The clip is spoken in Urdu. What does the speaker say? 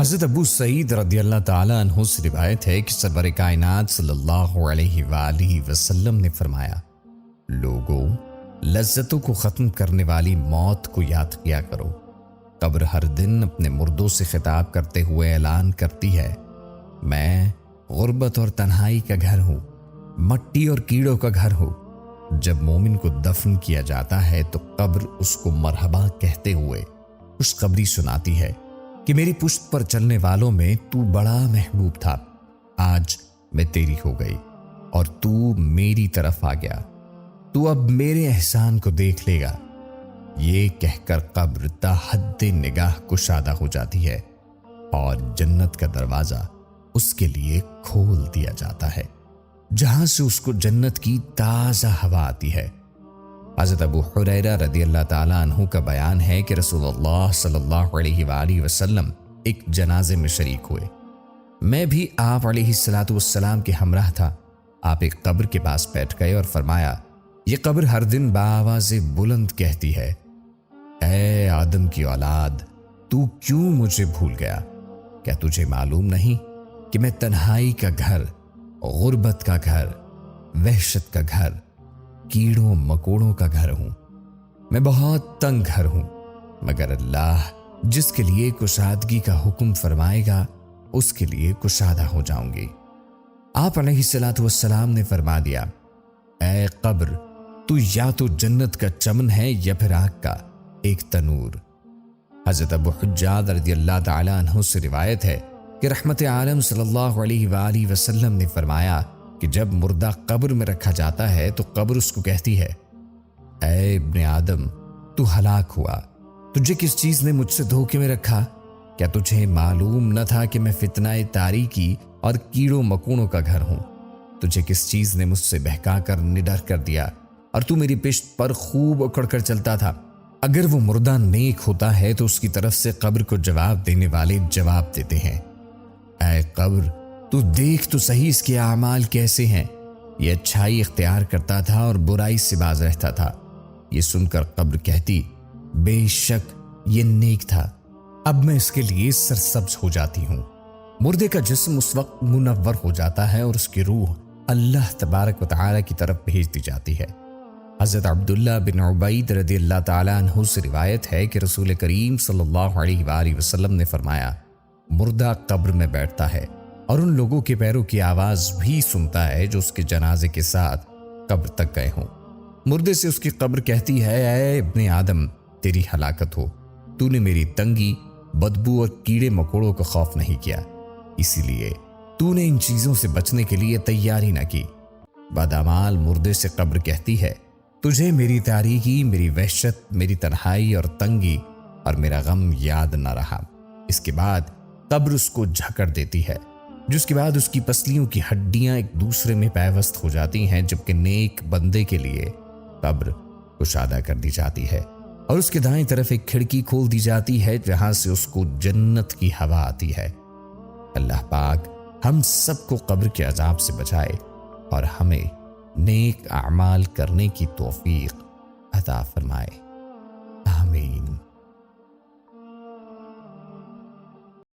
حضرت ابو سعید رضی اللہ تعالیٰ عنہ سے روایت ہے کہ سرور کائنات صلی اللہ علیہ وآلہ وسلم نے فرمایا، لوگوں، لذتوں کو ختم کرنے والی موت کو یاد کیا کرو۔ قبر ہر دن اپنے مردوں سے خطاب کرتے ہوئے اعلان کرتی ہے، میں غربت اور تنہائی کا گھر ہوں، مٹی اور کیڑوں کا گھر ہوں۔ جب مومن کو دفن کیا جاتا ہے تو قبر اس کو مرحبا کہتے ہوئے خوشخبری سناتی ہے کہ میری پشت پر چلنے والوں میں تو بڑا محبوب تھا، آج میں تیری ہو گئی اور تو میری طرف آ گیا، تو اب میرے احسان کو دیکھ لے گا۔ یہ کہہ کر قبر تا حد نگاہ کشادہ ہو جاتی ہے اور جنت کا دروازہ اس کے لیے کھول دیا جاتا ہے، جہاں سے اس کو جنت کی تازہ ہوا آتی ہے۔ حضرت ابو ہریرہ رضی اللہ تعالیٰ عنہ کا بیان ہے کہ رسول اللہ صلی اللہ علیہ وآلہ وسلم ایک جنازے میں شریک ہوئے۔ میں بھی آپ علیہ الصلوۃ والسلام کے ہمراہ تھا۔ آپ ایک قبر کے پاس بیٹھ گئے اور فرمایا، یہ قبر ہر دن بآواز بلند کہتی ہے، اے آدم کی اولاد، تو کیوں مجھے بھول گیا؟ کیا تجھے معلوم نہیں کہ میں تنہائی کا گھر، غربت کا گھر، وحشت کا گھر، کیڑوں مکوڑوں کا گھر ہوں؟ میں بہت تنگ گھر ہوں، مگر اللہ جس کے لیے کشادگی کا حکم فرمائے گا اس کے لیے کشادہ ہو جاؤں گی۔ آپ علیہ الصلوۃ والسلام نے فرما دیا، اے قبر، تو یا تو جنت کا چمن ہے یا پھر آگ کا ایک تنور۔ حضرت ابو حجاج رضی اللہ تعالی عنہ سے روایت ہے کہ رحمت عالم صلی اللہ علیہ وآلہ وسلم نے فرمایا کہ جب مردہ قبر میں رکھا جاتا ہے تو قبر اس کو کہتی ہے، اے ابن آدم، تو ہلاک ہوا، تجھے کس چیز نے مجھ سے دھوکے میں رکھا؟ کیا تجھے معلوم نہ تھا کہ میں فتنہ تاریکی اور کیڑوں مکوڑوں کا گھر ہوں؟ تجھے کس چیز نے مجھ سے بہکا کر نڈر کر دیا اور تو میری پشت پر خوب اکڑ کر چلتا تھا؟ اگر وہ مردہ نیک ہوتا ہے تو اس کی طرف سے قبر کو جواب دینے والے جواب دیتے ہیں، اے قبر، تو دیکھ تو صحیح اس کے اعمال کیسے ہیں، یہ اچھائی اختیار کرتا تھا اور برائی سے باز رہتا تھا۔ یہ سن کر قبر کہتی، بے شک یہ نیک تھا، اب میں اس کے لیے سرسبز ہو جاتی ہوں۔ مردے کا جسم اس وقت منور ہو جاتا ہے اور اس کی روح اللہ تبارک و تعالی کی طرف بھیج دی جاتی ہے۔ حضرت عبداللہ بن عبید رضی اللہ تعالی عنہ سے روایت ہے کہ رسول کریم صلی اللہ علیہ وآلہ وسلم نے فرمایا، مردہ قبر میں بیٹھتا ہے اور ان لوگوں کے پیروں کی آواز بھی سنتا ہے جو اس کے جنازے کے ساتھ قبر تک گئے ہوں۔ مردے سے اس کی قبر کہتی ہے، اے ابن آدم، تیری ہلاکت ہو، تو نے میری تنگی، بدبو اور کیڑے مکوڑوں کا خوف نہیں کیا، اسی لیے تو نے ان چیزوں سے بچنے کے لیے تیاری نہ کی۔ بدعمال مردے سے قبر کہتی ہے، تجھے میری تاریکی، میری وحشت، میری تنہائی اور تنگی اور میرا غم یاد نہ رہا۔ اس کے بعد قبر اس کو جھکڑ دیتی ہے، جس کے بعد اس کی پسلیوں کی ہڈیاں ایک دوسرے میں پیوست ہو جاتی ہیں، جبکہ نیک بندے کے لیے قبر کشادہ کر دی جاتی ہے اور اس کے دائیں طرف ایک کھڑکی کھول دی جاتی ہے جہاں سے اس کو جنت کی ہوا آتی ہے۔ اللہ پاک ہم سب کو قبر کے عذاب سے بچائے اور ہمیں نیک اعمال کرنے کی توفیق عطا فرمائے۔